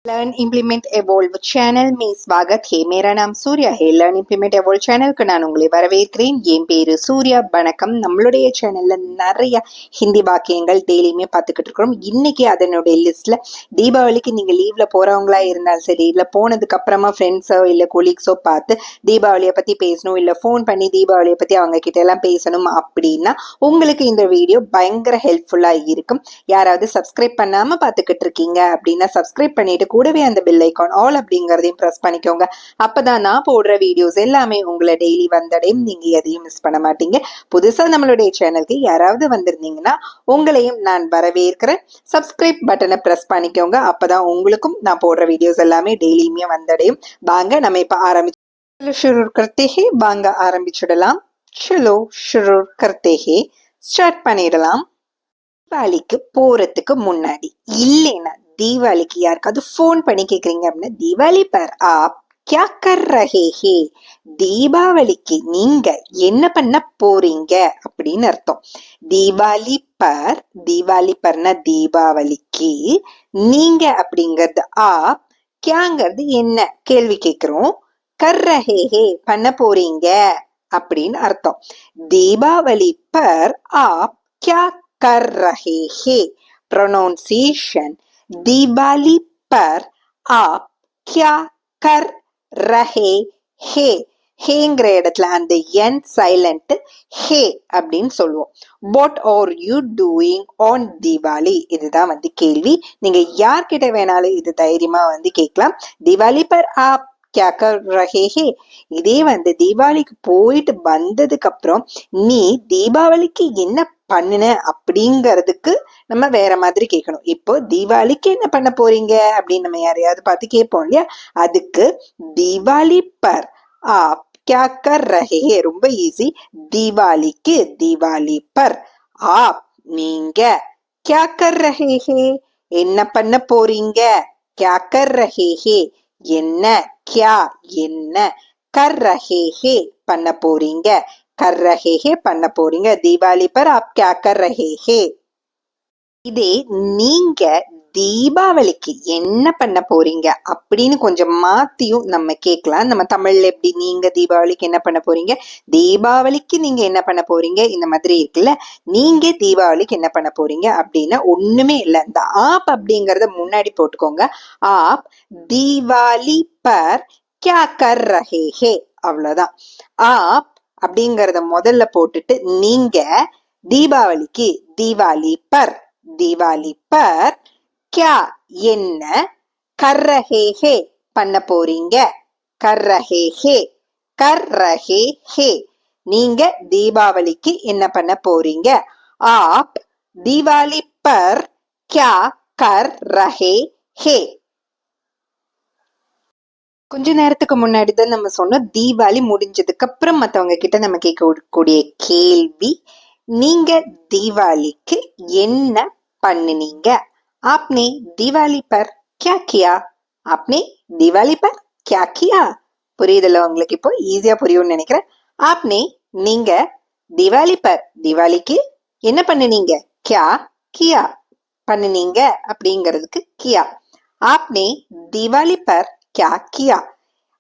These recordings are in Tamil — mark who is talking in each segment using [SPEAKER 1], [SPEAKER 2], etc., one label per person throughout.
[SPEAKER 1] लर्न इम्प्लीमेंट एवॉल्व चैनल में स्वागत है। मेरा नाम सूर्या है। लर्न इम्प्लीमेंट एवॉल्व சேனலுக்கு நான் உங்களை வரவேற்கிறேன். என் பேரு சூர்யா. வணக்கம். நம்மளுடைய சேனல்ல நிறைய ஹிந்தி வாக்கியங்கள் டெய்லியுமே பார்த்துக்கிட்டு இருக்கிறோம். இன்னைக்கு அதனுடைய லிஸ்ட்ல தீபாவளிக்கு நீங்க லீவ்ல போறவங்களா இருந்தாலும் சரி, இல்ல போனதுக்கு அப்புறமா ஃப்ரெண்ட்ஸோ இல்ல கொலீக்ஸோ பார்த்து தீபாவளியை பத்தி பேசணும், இல்ல ஃபோன் பண்ணி தீபாவளியை பத்தி அவங்க கிட்ட எல்லாம் பேசணும் அப்படின்னா உங்களுக்கு இந்த வீடியோ பயங்கர ஹெல்ப்ஃபுல்லா இருக்கும். யாராவது சப்ஸ்கிரைப் பண்ணாம பார்த்துக்கிட்டு இருக்கீங்க அப்படின்னா சப்ஸ்கிரைப் பண்ணிட்டு கூடவே அந்த பெல் ஐகான் ஆல் அப்படிங்கறதையும் பிரஸ் பண்ணிக்கோங்க. அப்பதான் நான் போடுற வீடியோஸ் எல்லாமே உங்களை டெய்லி வந்தடையும். நீங்க எதையும் மிஸ் பண்ண மாட்டீங்க. புதுசா நம்மளுடைய சேனலுக்கு யாராவது வந்திருந்தீங்கன்னா உங்களையும் நான் வரவேற்கிறேன். சப்ஸ்கிரைப் பட்டனை பிரஸ் பண்ணிக்கோங்க. அப்பதான் உங்களுக்கும் நான் போடுற வீடியோஸ் எல்லாமே டெய்லியுமே வந்தடையும். வாங்க நம்ம இப்ப வாங்க ஆரம்பிச்சுடலாம். चलो शुरू करते हैं. ஸ்டார்ட் பண்ணிடலாம். தீபாவளிக்கு போறதுக்கு முன்னாடி இல்லைன்னா தீபாவளிக்கு யாருக்காவது போன் பண்ணி கேக்குறீங்க அப்படின்னா தீபாவளி பர் ஆப் क्या कर रहे हैं, தீபாவளிக்கு நீங்க என்ன பண்ண போறீங்க அப்படின்னு அர்த்தம். தீபாவளி பர்னா தீபாவளிக்கு, நீங்க அப்படிங்கறது ஆப், கியாங்கிறது என்ன கேள்வி கேக்குறோம், கர் ரஹே ஹே பண்ண போறீங்க அப்படின்னு அர்த்தம். தீபாவளி பர் ஆப் क्या कर रहे हैं. प्रोनाउंसिएशन दिवाली पर आप क्या कर रहे हैं. ஹேங்கிற இடத்துல அந்த என் சைலண்ட் ஹே அப்படின்னு சொல்லுவோம். What are you doing on Deepavali, இதுதான் கேள்வி. நீங்க யார்கிட்ட வேணாலும் இது தைரியமா கேட்கலாம். தீபாவளி பர் ஆப் क्या कर रहे हैं. இதே தீபாவளிக்கு போயிட்டு வந்ததுக்கு அப்புறம் நீ தீபாவளிக்கு என்ன பண்ணுன அப்படிங்கறதுக்கு நம்ம வேற மாதிரி கேட்கணும். இப்போ தீபாவளிக்கு என்ன பண்ண போறீங்க அப்படின்னு நம்ம யாரையாவது பார்த்து கேட்போம் இல்லையா, அதுக்கு தீபாவளி பர் ஆப் क्या कर रहे हैं ரொம்ப ஈஸி. தீபாவளிக்கு தீபாவளி பர் ஆப் நீங்க क्या कर रहे हैं என்ன பண்ண போறீங்க, क्या कर रहे हैं என்ன, क्या என்ன, कर रहे हैं பண்ண போறீங்க, कर रहे हैं பண்ண போறீங்க. தீபாவளி பர் आप क्या कर रहे हैं. இதே நீங்க தீபாவளிக்கு என்ன பண்ண போறீங்க அப்படின்னு கொஞ்சம் மாத்தியும் நம்ம கேட்கலாம். நம்ம தமிழ்ல எப்படி நீங்க தீபாவளிக்கு என்ன பண்ண போறீங்க, தீபாவளிக்கு நீங்க என்ன பண்ண போறீங்க, இந்த மாதிரி இருக்குல்ல. நீங்க தீபாவளிக்கு என்ன பண்ண போறீங்க அப்படின்னா ஒண்ணுமே இல்லை, இந்த ஆப் அப்படிங்கறத முன்னாடி போட்டுக்கோங்க. ஆப் தீபாவளி பர் क्या कर रहे हैं அவ்வளவுதான். ஆப் அப்படிங்கறத முதல்ல போட்டுட்டு நீங்க தீபாவளிக்கு தீபாவளி பர் क्या என்ன, कर रहे हैं பண்ண போறீங்க, कर रहे हैं நீங்க தீபாவளிக்கு என்ன பண்ண போறீங்க. ஆப் தீபாவளி பர் क्या कर रहे हैं. கொஞ்ச நேரத்துக்கு முன்னாடி தான் நம்ம சொன்னோம் தீபாவளி முடிஞ்சதுக்கு அப்புறம் மத்தவங்க கிட்ட நம்ம கேட்கக்கூடிய கேள்வி, நீங்க தீபாவளிக்கு என்ன பண்ணுனீங்க. आपने दिवाली पर क्या किया, आपने दिवाली पर क्या किया. புரியுதுல்ல உங்களுக்கு? இப்போ ஈஸியா புரியும்னு நினைக்கிறேன். आपने நீங்க दिवाली पर दिवालीக்கு என்ன பண்ணுனீங்க, क्या किया பண்ணுனீங்க அப்படிங்கிறதுக்கு किया. आपने दिवाली पर क्या किया.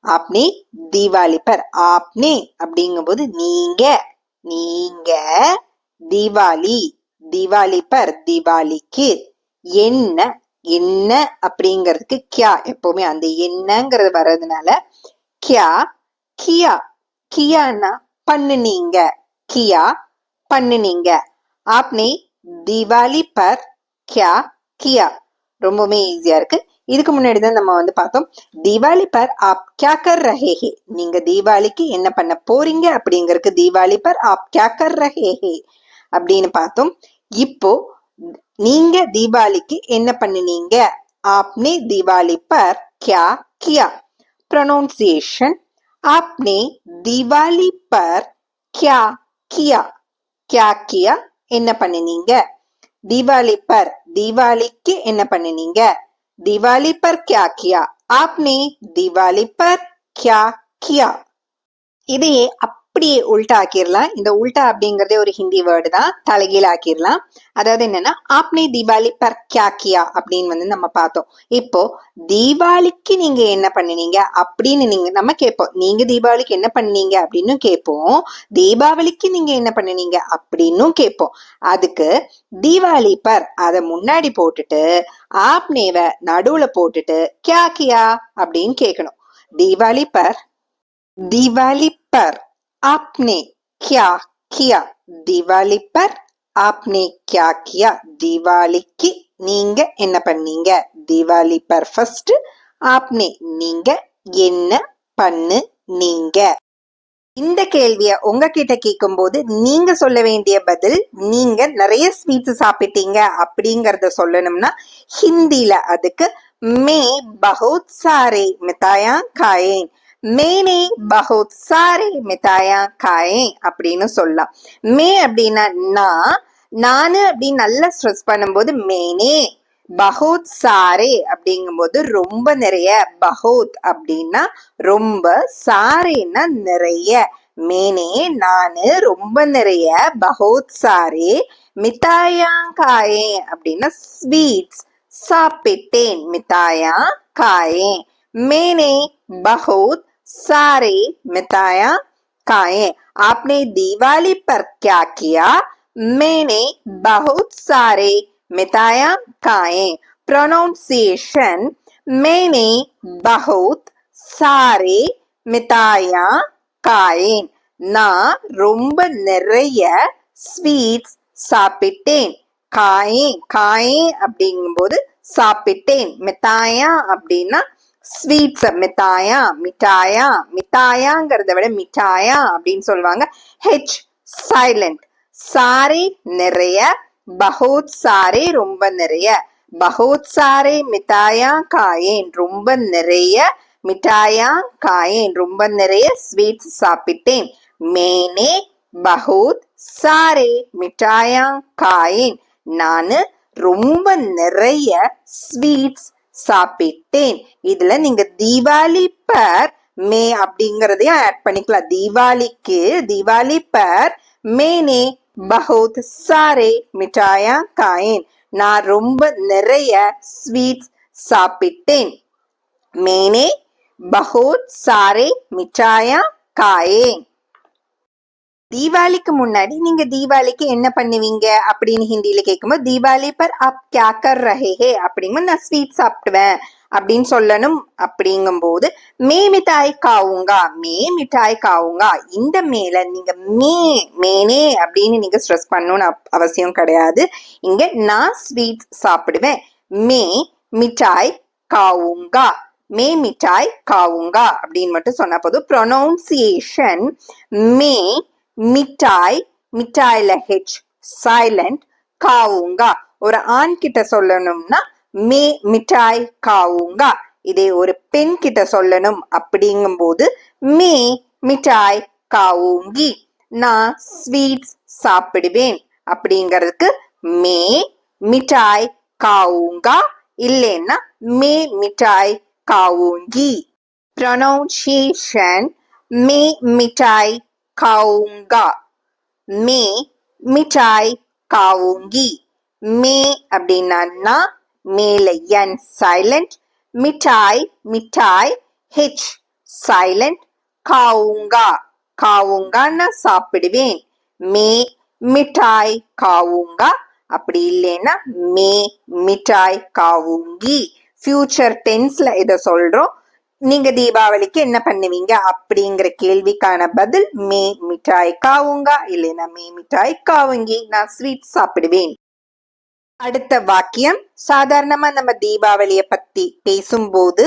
[SPEAKER 1] आपने दिवाली पर, आपने அப்படிங்கும்போது நீங்க दिवाली पर दिवालीக்கு என்ன அப்படிங்கிறதுக்கு கியா, எப்பவுமே அந்த என்னங்கிறது வர்றதுனால கியா கியா. கியானா பண்ணுனீங்க, கியா பண்ணுனீங்க. ஆப்னே தீபாவளி பர் கியா கியா. ரொம்பவுமே ஈஸியா இருக்கு. இதுக்கு முன்னாடிதான் நம்ம பார்த்தோம் தீபாவளி பர் ஆப் क्या कर रहे हैं, நீங்க தீபாவளிக்கு என்ன பண்ண போறீங்க அப்படிங்கறதுக்கு தீபாவளி பர் ஆப் क्या कर रहे हैं அப்படின்னு பார்த்தோம். இப்போ நீங்க தீபாவளிக்கு என்ன பண்ணுனீங்க, आपने दिवाली पर क्या किया. प्रोनाउंसिएशन आपने दिवाली पर क्या किया. क्या किया என்ன பண்ணுனீங்க. दिवाली पर தீபாவளிக்கு என்ன பண்ணுனீங்க, दिवाली पर क्या किया. आपने दिवाली पर क्या किया. இதையே அப்படியே உல்டா ஆக்கிடலாம். இந்த உல்டா அப்படிங்கறதே ஒரு ஹிந்தி வேர்டு தான், தலைகீழ ஆக்கிடலாம். அதாவது என்னன்னா, ஆப்னே தீபாவளி பர் கியா கியா அப்படின்னு வந்து நம்ம பார்த்தோம். இப்போ தீபாவளிக்கு நீங்க என்ன பண்ணினீங்க அப்படின்னு நம்ம கேட்போம். நீங்க தீபாவளிக்கு என்ன பண்ணீங்க அப்படின்னு கேட்போம். தீபாவளிக்கு நீங்க என்ன பண்ணினீங்க அப்படின்னும் கேட்போம். அதுக்கு தீபாவளி பர் அதை முன்னாடி போட்டுட்டு ஆப்னேவை நடுவுல போட்டுட்டு கியா கியா அப்படின்னு கேட்கணும். தீபாவளி பர் आपने क्या किया, दिवाली पर आपने क्या किया, தீபாவளிக்கு நீங்க என்ன பண்ணீங்க, தீபாவளி பர் ஃபர்ஸ்ட் ஆப்னே நீங்க என்ன பண்ணுனீங்க. இந்த கேள்விய உங்ககிட்ட கேட்கும் போது நீங்க சொல்ல வேண்டிய பதில், நீங்க நிறைய ஸ்வீட்ஸ் சாப்பிட்டீங்க அப்படிங்கறத சொல்லணும்னா ஹிந்தில அதுக்கு மே பஹுத் சாரே மிட்டாயா காயேன், மேனே பஹுத் சாரே மிட்டாயா காயே அப்படின்னு சொல்லலாம். மே அப்படின்னா நானு அப்படின்னு நல்லா ஸ்ட்ரெஸ் பண்ணும்போது மேனே, பஹுத் சாரே அப்படிங்கும்போது ரொம்ப நிறைய, பஹுத் அப்படின்னா ரொம்ப, சாரேன்னா நிறைய. மேனே நானு ரொம்ப நிறைய, பஹுத் சாரே, மிட்டாயா காயே அப்படின்னா ஸ்வீட்ஸ் சாப்பிட்டேன், மிட்டாயா காயே. மேனே பஹுத் सारे मिठाइयाँ खाए, आपने दिवाली पर क्या किया, मैंने बहुत सारे मिठाइयाँ खाए. प्रोनाउंसिएशन मैंने बहुत सारे मिठाइयाँ खाए, நான் ரொம்ப நிறைய ஸ்வீட்ஸ் சாப்பிட்டேன். காயே காயே அப்படிங்கும்போது சாப்பிட்டேன், மிட்டாயா அப்படின்னா ஸ்வீட்ஸ், மிட்டாயா மிட்டாயா, மிட்டாயாங்கிறத விட மிட்டாயா அப்படின்னு சொல்லுவாங்க. H silent. சாரே நிறைய, பஹுத் சாரே ரொம்ப நிறைய, பஹுத் சாரே மிட்டாயா காயேன் ரொம்ப நிறைய, மிட்டாயா காயேன் ரொம்ப நிறைய ஸ்வீட்ஸ் சாப்பிட்டேன். மேனே பஹுத் சாரே மிட்டாயா காயேன், நானு ரொம்ப நிறைய ஸ்வீட்ஸ் சாப்பிட்டேன். இதுல நீங்க தீபாவளி பர் மே அப்படிங்கறதையும் ஆட் பண்ணிக்கலாம். தீபாவளிக்கு தீபாவளி பர் மேனே பஹுத் சாரே மிட்டாயா காயேன், நான் ரொம்ப நிறைய ஸ்வீட்ஸ் சாப்பிட்டேன். மேனே பஹுத் சாரே மிட்டாயா காயேன். தீபாவளிக்கு முன்னாடி நீங்க தீபாவளிக்கு என்ன பண்ணுவீங்க அப்படின்னு ஹிந்தியில கேட்கும்போது தீபாவளி பர் ஆப் கியா கர் ரஹே ஹே அப்படிங்கும்போது நான் ஸ்வீட் சாப்பிடுவேன் அப்படின்னு சொல்லணும். அப்படிங்கும்போது மே மிட்டாய் காவுங்கா, மே மிட்டாய் காவுங்கா, இந்த மேல நீங்க மேனே அப்படின்னு நீங்க ஸ்ட்ரெஸ் பண்ணணும்னு அவசியம் கிடையாது. இங்க நான் ஸ்வீட் சாப்பிடுவேன். மே மிட்டாய் காவுங்கா, மே மிட்டாய் காவுங்கா அப்படின்னு மட்டும் சொன்னா போதும். ப்ரொனவுன்சியேஷன் மே மிட்டாய், மிட்டாயில ஹெச் சைலண்ட், காவுங்கா. ஒரு ஆண் கிட்ட சொல்லணும்னா மே மிட்டாய் காவுங்கா. இதே ஒரு பெண் கிட்ட சொல்லணும் அப்படிங்கும் போது மே மிட்டாய் காவுங்கி, நான் ஸ்வீட்ஸ் சாப்பிடுவேன் அப்படிங்கிறதுக்கு மே மிட்டாய் காவுங்கா, இல்லைன்னா மே மிட்டாய் காவுங்கி. ப்ரொனவுன்சியேஷன் மே மிட்டாய் खाऊंगा, மே மிட்டாய் காவுங்கி. மே அப்படின்னா நான், மேல என் சைலண்ட், மிட்டாய் மிட்டாய் ஹெச் சைலண்ட், காவுங்கா காவுங்கான்னா சாப்பிடுவேன். மே மிட்டாய் காவுங்கா, அப்படி இல்லைன்னா மே மிட்டாய் காவுங்கி. ஃபியூச்சர் டென்ஸ்ல இதை சொல்றோம். நீங்க தீபாவளிக்கு என்ன பண்ணுவீங்க அப்படிங்கிற கேள்விக்கான பதில் மே மிட்டாய் காவுங்கா, இல்லைன்னா மே மிட்டாய் காவுங்கி, நான் ஸ்வீட் சாப்பிடுவேன். அடுத்த வாக்கியம், சாதாரணமா நம்ம தீபாவளிய பத்தி பேசும்போது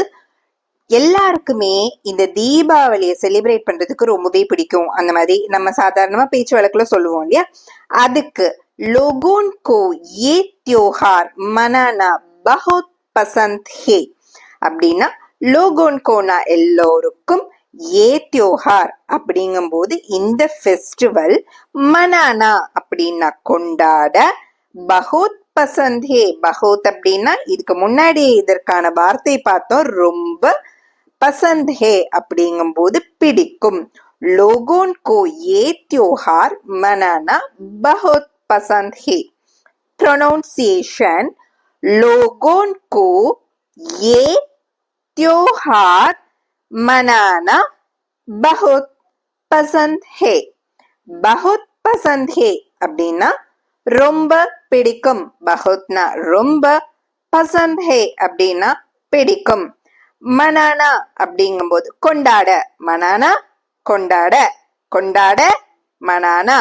[SPEAKER 1] எல்லாருக்குமே இந்த தீபாவளியை செலிப்ரேட் பண்றதுக்கு ரொம்பவே பிடிக்கும். அந்த மாதிரி நம்ம சாதாரணமா பேச்சு வழக்குல சொல்லுவோம் இல்லையா, அதுக்கு லோகோன் கோ ஏ त्योहार மனானா பஹுத் பசந்த் ஹே அப்படின்னா லோகோன் கோனா எல்லோருக்கும், ஏ त्योहार அப்படிங்கும் போது இந்த ஃபெஸ்டிவல், மனானா அப்படின்னா கொண்டாட, பஹுத் பசந்த் ஹே, பஹுத் அப்படின்னா இதுக்கு முன்னாடி இதற்கான வார்த்தை பார்த்தோம் ரொம்ப, பசந்த் ஹே அப்படிங்கும் போது பிடிக்கும். लोगों को ये त्योहार मनाना बहुत पसंद है। प्रोनाउंसिएशन लोगों को ये त्योहार मनाना बहुत पसंद है। बहुत पसंद है அப்படின்னா ரொம்ப பிடிக்கும். பஹுத்னா ரொம்ப, பசந்த் ஹே அப்படின்னா பிடிக்கும். மனானா அப்படிங்கும்போது கொண்டாட, மனானா கொண்டாட, கொண்டாட மனானா.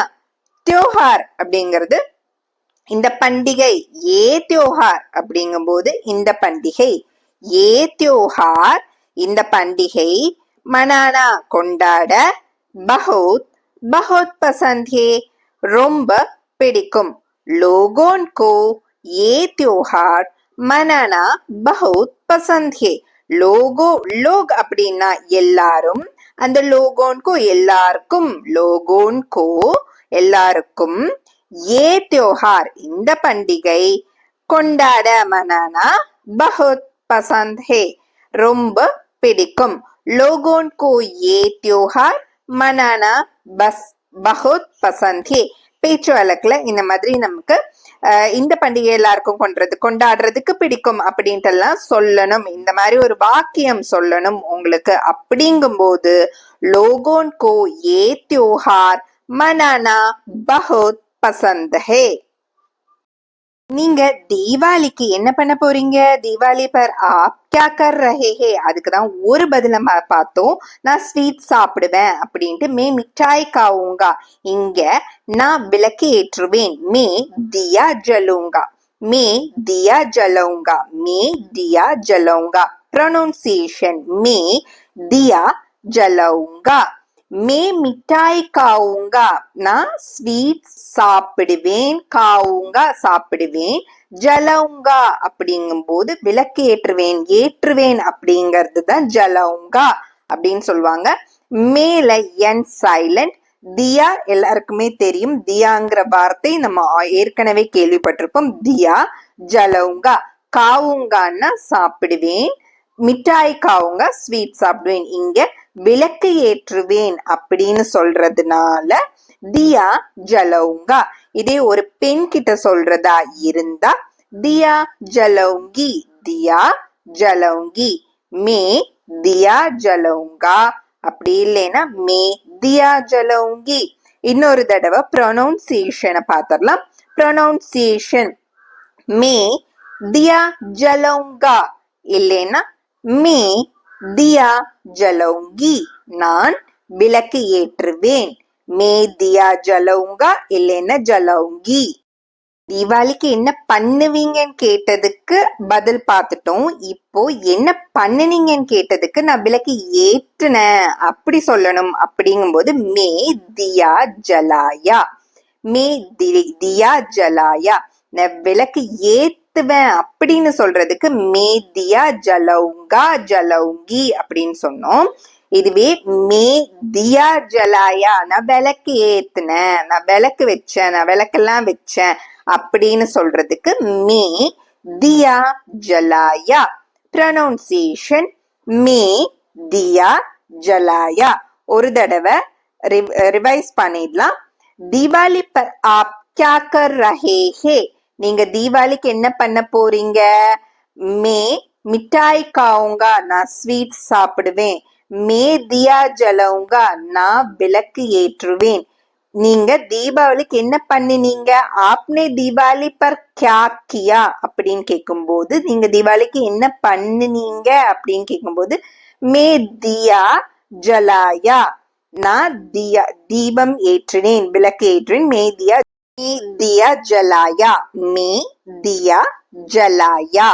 [SPEAKER 1] தியோஹார் அப்படிங்கிறது இந்த பண்டிகை. ஏ தியோஹார் அப்படிங்கும்போது இந்த பண்டிகை. ஏ தியோஹார் இந்த பண்டிகை. மனானா கொண்டாட. பஹுத் பஹுத் பசந்த் ஹே ரொம்ப பிடிக்கும். लोगों को ये त्योहार मनाना बहुत पसंद है. लोगो लोग அப்படின்னா எல்லாரும், அந்த லோகோன்கோ எல்லாருக்கும், லோகோன்கோ எல்லாருக்கும், ये त्योहार இந்த பண்டிகை, கொண்டாட மனானா बहुत पसंद है ரொம்ப பிடிக்கும். लोगों को ये त्योहार मनाना बस बहुत पसंद है. பேச்சு வழக்குல இந்த மாதிரி நமக்கு இந்த பண்டிகை எல்லாருக்கும் கொண்டாடுறதுக்கு பிடிக்கும் அப்படின்ட்டு எல்லாம் சொல்லணும். இந்த மாதிரி ஒரு வாக்கியம் சொல்லணும் உங்களுக்கு. அப்படிங்கும்போது லோகோன் கோ ஏ त्योहार மனானா बहुत पसंद है. நீங்க தீபாவளிக்கு என்ன பண்ண போறீங்க? தீபாவளி பர் ஆப் क्या कर रहे हैं? அதுக்குதான் ஒரு பதில பார்த்தோம். நான் ஸ்வீட் சாப்பிடுவேன் அப்படின்ட்டு. மே மிட்டாய் காவுங்கா. இங்க நான் விளக்கு ஏற்றுவேன். மே தியா ஜலூங்கா. மே தியா ஜலூங்கா. மே தியா ஜலூங்கா. ப்ரொனவுன்சியேஷன் மே தியா ஜலூங்கா. மே மிட்டாய் காவுங்கா. நான் ஸ்வீட் சாப்பிடுவேன். காவுங்கா சாப்பிடுவேன். ஜலவுங்கா அப்படிங்கும் போது விளக்கு ஏற்றுவேன். ஏற்றுவேன் அப்படிங்கிறது தான் ஜலவுங்கா அப்படின்னு சொல்லுவாங்க. மேல என் சைலண்ட். தியா எல்லாருக்குமே தெரியும். தியாங்கிற வார்த்தை நம்ம ஏற்கனவே கேள்விப்பட்டிருப்போம். தியா ஜலவுங்கா. காவுங்கான்னா சாப்பிடுவேன். மிட்டாய் காவுங்க ஸ்வீட் சாப்பிடுவேன். இங்க விளக்கு ஏற்றுவேன் அப்படின்னு சொல்றதுனால தியா ஜலவுங்கா. இதே ஒரு பெண் கிட்ட சொல்றதா இருந்தா தியா ஜலவுங்கி. தியா ஜலவுங்கி. மே தியா ஜலவுங்கா. அப்படி இல்லைன்னா மே தியா ஜலவுங்கி. இன்னொரு தடவை ப்ரொனவுன்சியேஷனை பார்த்துடலாம். ப்ரொனவுன்சியேஷன் மே தியா ஜலவுங்கா. இல்லைன்னா மே தியா ஜலவுங்கி. நான் விளக்கு ஏற்றுவேன். மே தியா ஜலவுங்கா இல்லைன்னா ஜலவுங்கி. தீபாவளிக்கு என்ன பண்ணுவீங்கன்னு கேட்டதுக்கு பதில் பார்த்துட்டோம். இப்போ என்ன பண்ணுனீங்கன்னு கேட்டதுக்கு நான் விளக்கு ஏற்றுனேன் அப்படி சொல்லணும். அப்படிங்கும்போது மே தியா ஜலாயா. மே தியா ஜலாயா. நான் விளக்கு ஏத்துவேன் அப்படின்னு சொல்றதுக்கு மே தியா ஜலவுங்கா ஜலவுங்கி அப்படின்னு சொன்னோம். இதுவே மே தியா ஜலாயா, நான் விளக்கு ஏத்துனேன், நான் விளக்கு வச்சேன், நான் விளக்கெல்லாம் வச்சேன் அப்படின்னு சொல்றதுக்கு மே தியா ஜலாயா. ப்ரொனவுன்சியேஷன் மே தியா ஜலாயா. ஒரு தடவை ரிவைஸ் பண்ணிடலாம். தீபாவளி பர் ஆப் क्या कर रहे हैं? நீங்க தீபாவளிக்கு என்ன பண்ண போறீங்க? மே மிட்டாய் காவுங்கா, நான் ஸ்வீட் சாப்பிடுவேன். மே தியா ஜலவுங்கா, நான் விளக்கு ஏற்றுவேன். நீங்க தீபாவளிக்கு என்ன பண்ணினீங்க? ஆப்னே தீபாவளி பர் கியா கியா அப்படின்னு கேட்கும்போது, நீங்க தீபாவளிக்கு என்ன பண்ணினீங்க அப்படின்னு கேட்கும்போது மே தியா ஜலாயா, நான் தீபம் ஏற்றினேன், விளக்கு ஏற்றினேன். மே தியா ஜலாயா. மே தியா ஜலாயா.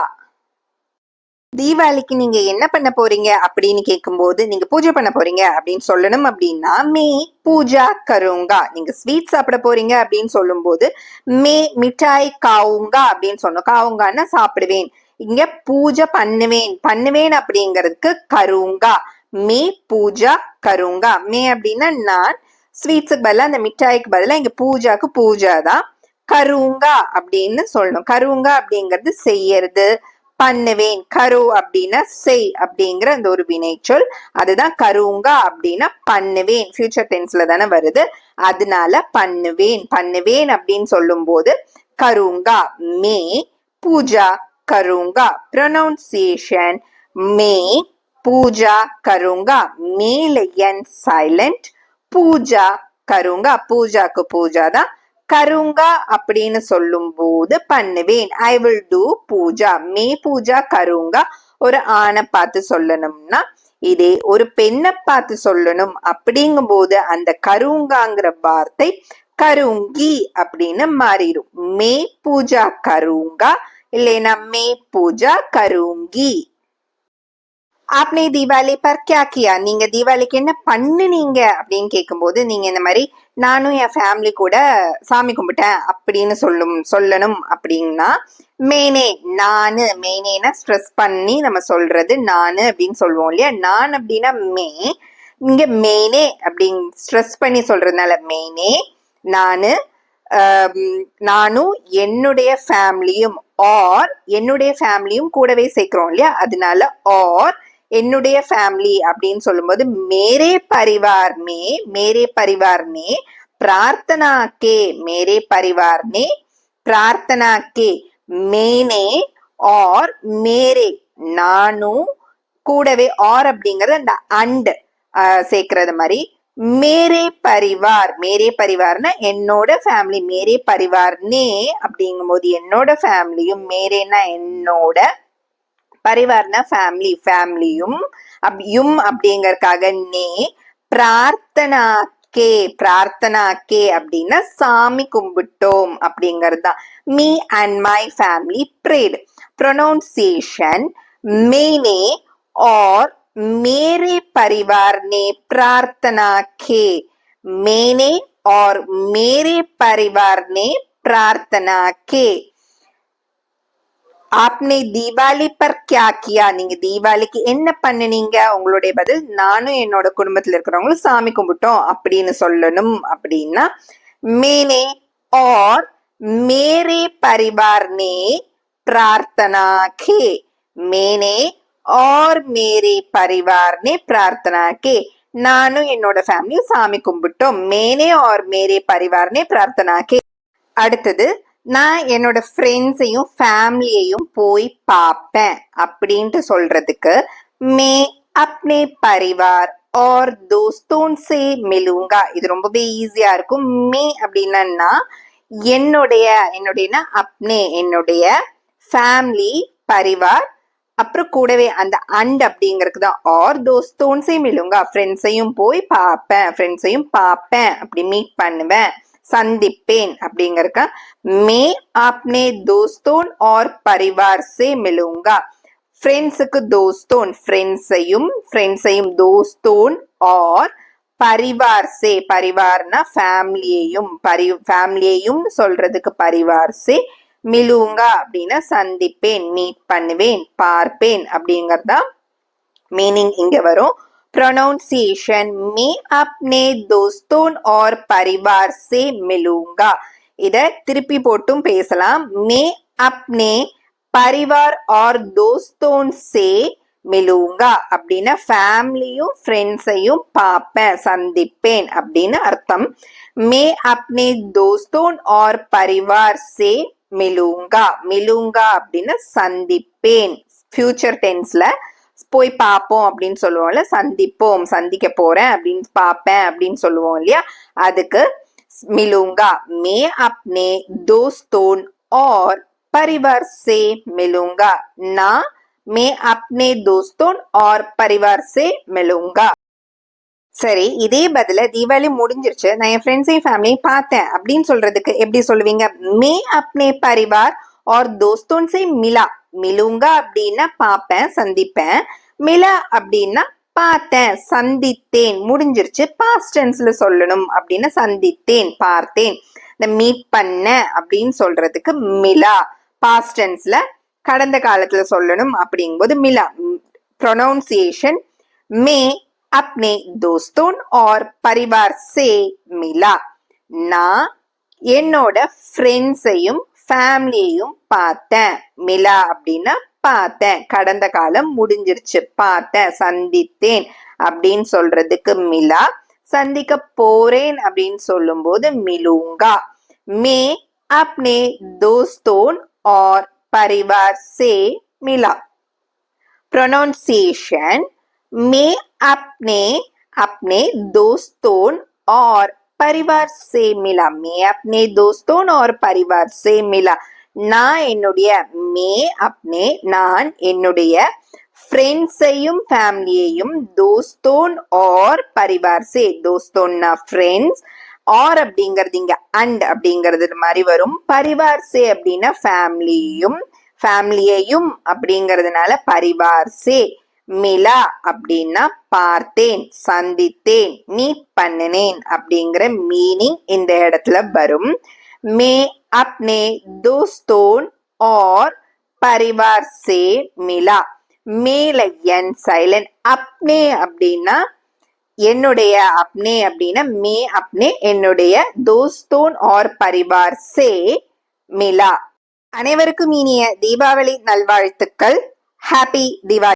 [SPEAKER 1] தீபாவளிக்கு நீங்க என்ன பண்ண போறீங்க அப்படின்னு கேட்கும்போது, நீங்க பூஜை பண்ண போறீங்க அப்படின்னு சொல்லணும். அப்படின்னா மே பூஜா கருங்கா. நீங்க ஸ்வீட் சாப்பிட போறீங்க அப்படின்னு சொல்லும் போது மே மிட்டாய் காவுங்கா அப்படின்னு சொன்னோம். காவுங்கான்னா சாப்பிடுவேன். இங்க பூஜை பண்ணுவேன். பண்ணுவேன் அப்படிங்கிறதுக்கு கருங்கா. மே பூஜா கருங்கா. மே அப்படின்னா நான், ஸ்வீட்ஸுக்கு பதிலா அந்த மிட்டாய்க்கு பதிலா இங்க பூஜாக்கு பூஜா தான். கருங்கா அப்படின்னு சொல்லணும். கருங்கா அப்படிங்கிறது செய்யறது, பண்ணுவேன். கரு அப்படின்னா செய் அப்படிங்கிற அந்த ஒரு வினைச்சொல். அதுதான் கருங்கா அப்படின்னா பண்ணுவேன். ஃபியூச்சர் டென்ஸ்ல தானே வருது. அதனால பண்ணுவேன். பண்ணுவேன் அப்படின்னு சொல்லும் போது கருங்கா. மே பூஜா கருங்கா. ப்ரொனவுன்சியேஷன் மே பூஜா கருங்கா. மேல என் சைலண்ட். பூஜா கருங்கா. பூஜாக்கு பூஜா தான். கருங்கா அப்படின்னு சொல்லும் போது பண்ணுவேன். I will do puja. மே பூஜா கருங்கா. ஒரு ஆணை பார்த்து சொல்லணும்னா, இதே ஒரு பெண்ணை பார்த்து சொல்லணும் அப்படிங்கும் போது அந்த கருங்காங்கிற வார்த்தை கருங்கி அப்படின்னு மாறிடும். மே பூஜா கருங்கா இல்லைன்னா மே பூஜா கருங்கி. आपने தீபாவளி पर क्या किया? நீங்க தீபாவளிக்கு என்ன பண்ணுனீங்க அப்படின்னு கேட்கும்போது நீங்க இந்த மாதிரி நானும் என் ஃபேமிலி கூட சாமி கும்பிட்டேன் அப்படின்னு சொல்லணும் அப்படின்னா மேனே. நானு. மேனேனா ஸ்ட்ரெஸ் பண்ணி நம்ம சொல்றது நானு அப்படின்னு சொல்லுவோம் இல்லையா. நான் அப்படின்னா மே. இங்க மேனே அப்படின்னு ஸ்ட்ரெஸ் பண்ணி சொல்றதுனால மேனே. நானு நானும் என்னுடைய ஃபேமிலியும் ஆர் என்னுடைய ஃபேமிலியும் கூடவே சேர்க்கிறோம் இல்லையா. அதனால ஆர் என்னுடைய ஃபேமிலி அப்படின்னு சொல்லும்போது மேரே பரிவார் மே. மேரே பரிவார் நே பிரார்த்தனா கே. மேரே பரிவார் நே பிரார்த்தனா கே. மேனே ஆர் மேரே. நானும் கூடவே ஆர் அப்படிங்கறது அந்த அண்ட் சேர்க்கறது மாதிரி மேரே பரிவார். மேரே பரிவார்னா என்னோட ஃபேமிலி. மேரே பரிவார் நே அப்படிங்கும் போது என்னோட ஃபேமிலியும், மேரேனா என்னோட, பரிவார்னா ஃபேமிலி, ஃபேமிலியும் யும் அப்படிங்கறதுக்காக நே. பிரார்த்தனா கே. பிரார்த்தனா கே அப்படின்னா சாமி கும்பிட்டோம் அப்படிங்கிறது தான். Me and my family prayed. Pronunciation மேனே और मेरे परिवार ने प्रार्थना की. मैंने और मेरे परिवार ने प्रार्थना की. आपने தீபாவளி पर क्या किया? நீங்க தீபாவளிக்கு என்ன பண்ணுனீங்க? உங்களுடைய பதில் நானும் என்னோட குடும்பத்துல இருக்கிறவங்களும் சாமி கும்பிட்டோம் அப்படின்னு சொல்லணும். அப்படின்னா மேனே और मेरे परिवार ने प्रार्थना की. मैंने और मेरे परिवार ने प्रार्थना की. நானும் என்னோட ஃபேமிலியும் சாமி கும்பிட்டோம். மேனே और मेरे परिवार ने प्रार्थना की. அடுத்தது நான் என்னோட ஃப்ரெண்ட்ஸையும் ஃபேமிலியையும் போய் பார்ப்பேன் அப்படின்ட்டு சொல்றதுக்கு மே அப்னே பரிவார் और दोस्तों से मिलूंगा. இது ரொம்பவே ஈஸியா இருக்கும். மே அப்படின்னா என்னுடையனா அப்னே என்னுடைய, ஃபேமிலி பரிவார், அப்புறம் கூடவே அந்த அண்ட் அப்படிங்கிறது தான் ஆர் தோஸ்தோன் சே மிலுங்கா. ஃப்ரெண்ட்ஸையும் போய் பார்ப்பேன், ஃப்ரெண்ட்ஸையும் பார்ப்பேன், அப்படி மீட் பண்ணுவேன், சந்திப்பேன் அப்படிங்கறக்க மே ஆப்னே தோஸ்தோன் और परिवार से मिलूंगा. ஃப்ரெண்ட்ஸுக்கு தோஸ்தோன் ஃப்ரெண்ட்ஸையும் தோஸ்தோன் ஆர் பரிவார் சே. பரிவார்னா ஃபேமிலியையும் சொல்றதுக்கு பரிவார் சே. மிலுங்கா அப்படின்னா சந்திப்பேன், மீட் பண்ணுவேன், பார்ப்பேன் அப்படிங்கறதா மீனிங் இங்க வரும். प्रोनाउंसिएशन मैं अपने दोस्तों और परिवार से मिलूंगा. இத திருப்பி போட்டும் பேசலாம். मैं अपने परिवार और दोस्तों से मिलूंगा அப்படின்னா ஃபேமிலியும் ஃப்ரெண்ட்ஸையும் பார்ப்பேன், சந்திப்பேன் அப்படின்னு அர்த்தம். मैं अपने दोस्तों और परिवार से मिलूंगा. मिलूंगा அப்படின்னா சந்திப்பேன். ஃபியூச்சர் டென்ஸ்ல போய் பார்ப்போம் அப்படின்னு சொல்லுவோம்ல, சந்திப்போம், சந்திக்க போறேன் அப்படின்னு, பார்ப்பேன் அப்படின்னு சொல்லுவோம் இல்லையா. அதுக்கு மிலுங்கா. மே அப்னே தோஸ்தோன் और परिवार से मिलूंगा. நான் மே அப்னே தோஸ்தோன் और परिवार से मिलूंगा. சரி, இதே பதில தீபாவளி முடிஞ்சிருச்சு, நான் என் ஃப்ரெண்ட்ஸையும் ஃபேமிலியும் பார்த்தேன் அப்படின்னு சொல்றதுக்கு எப்படி சொல்லுவீங்க? மே அப்னே பரிவார் और दोस्तों से मिला. மிலுங்கா அப்படின்னா பார்ப்பேன், சந்திப்பேன். மிலா அப்படின்னா பார்த்தேன், சந்தித்தேன். முடிஞ்சிருச்சு. பாஸ்ட் டென்ஸ்ல சொல்லணும் அப்படின்னா சந்தித்தேன், பார்த்தேன். இந்த மீட் பண்ண அப்படின்னு சொல்றதுக்கு மிலா. பாஸ்ட் டென்ஸ்ல கடந்த காலத்துல சொல்லணும் அப்படிங்கும்போது மிலா. ப்ரொனவுன்சியேஷன் மே அப்னே தோஸ்தோன் और परिवार से मिला. நான் என்னோட ஃப்ரெண்ட்ஸையும் ஃபேமிலியையும் பார்த்தேன். மிலா அப்படின்னா பார்த்தேன். கடந்த காலம் முடிஞ்சிருச்சு. பார்த்தேன், சந்தித்தேன் அப்படின்னு சொல்றதுக்கு மிலா. சந்திக்க போறேன் அப்படின்னு சொல்லும்போது மிலூங்கா. மே अपने दोस्तों और परिवार से मिला. प्रोनाउंसिएशन मैं अपने अपने दोस्तों और परिवार से मिला. मैं अपने दोस्तों और परिवार से मिला. நான் என்னுடைய மே அப்னே நான் என்னுடைய ஃப்ரெண்ட்ஸையும் ஃபேமிலியையும் தோஸ்தோன் ஆர் பரிவார் சே. தோஸ்தோன்னா ஃப்ரெண்ட்ஸ், ஆர் அப்படிங்கிறது இங்க அண்ட் அப்படிங்கிறது மாதிரி வரும். பரிவார் சே அப்படின்னா ஃபேமிலியையும் அப்படிங்கிறதுனால பரிவார் சே. மிலா அப்படின்னா பார்த்தேன், சந்தித்தேன், மீட் பண்ணினேன் அப்படிங்கிற மீனிங் இந்த இடத்துல வரும். மே அப்னே தோஸ்தோன் ஆர் பரிவார் சே மிலா. மேல என் சைலண்ட். அப்னே அப்படின்னா என்னுடைய, அப்னே அப்படின்னா மே அப்னே என்னுடைய, தோஸ்தோன் ஆர் பரிவார் சே மிலா. அனைவருக்கும் இனிய தீபாவளி நல்வாழ்த்துக்கள். ஹாப்பி தீபாவளி.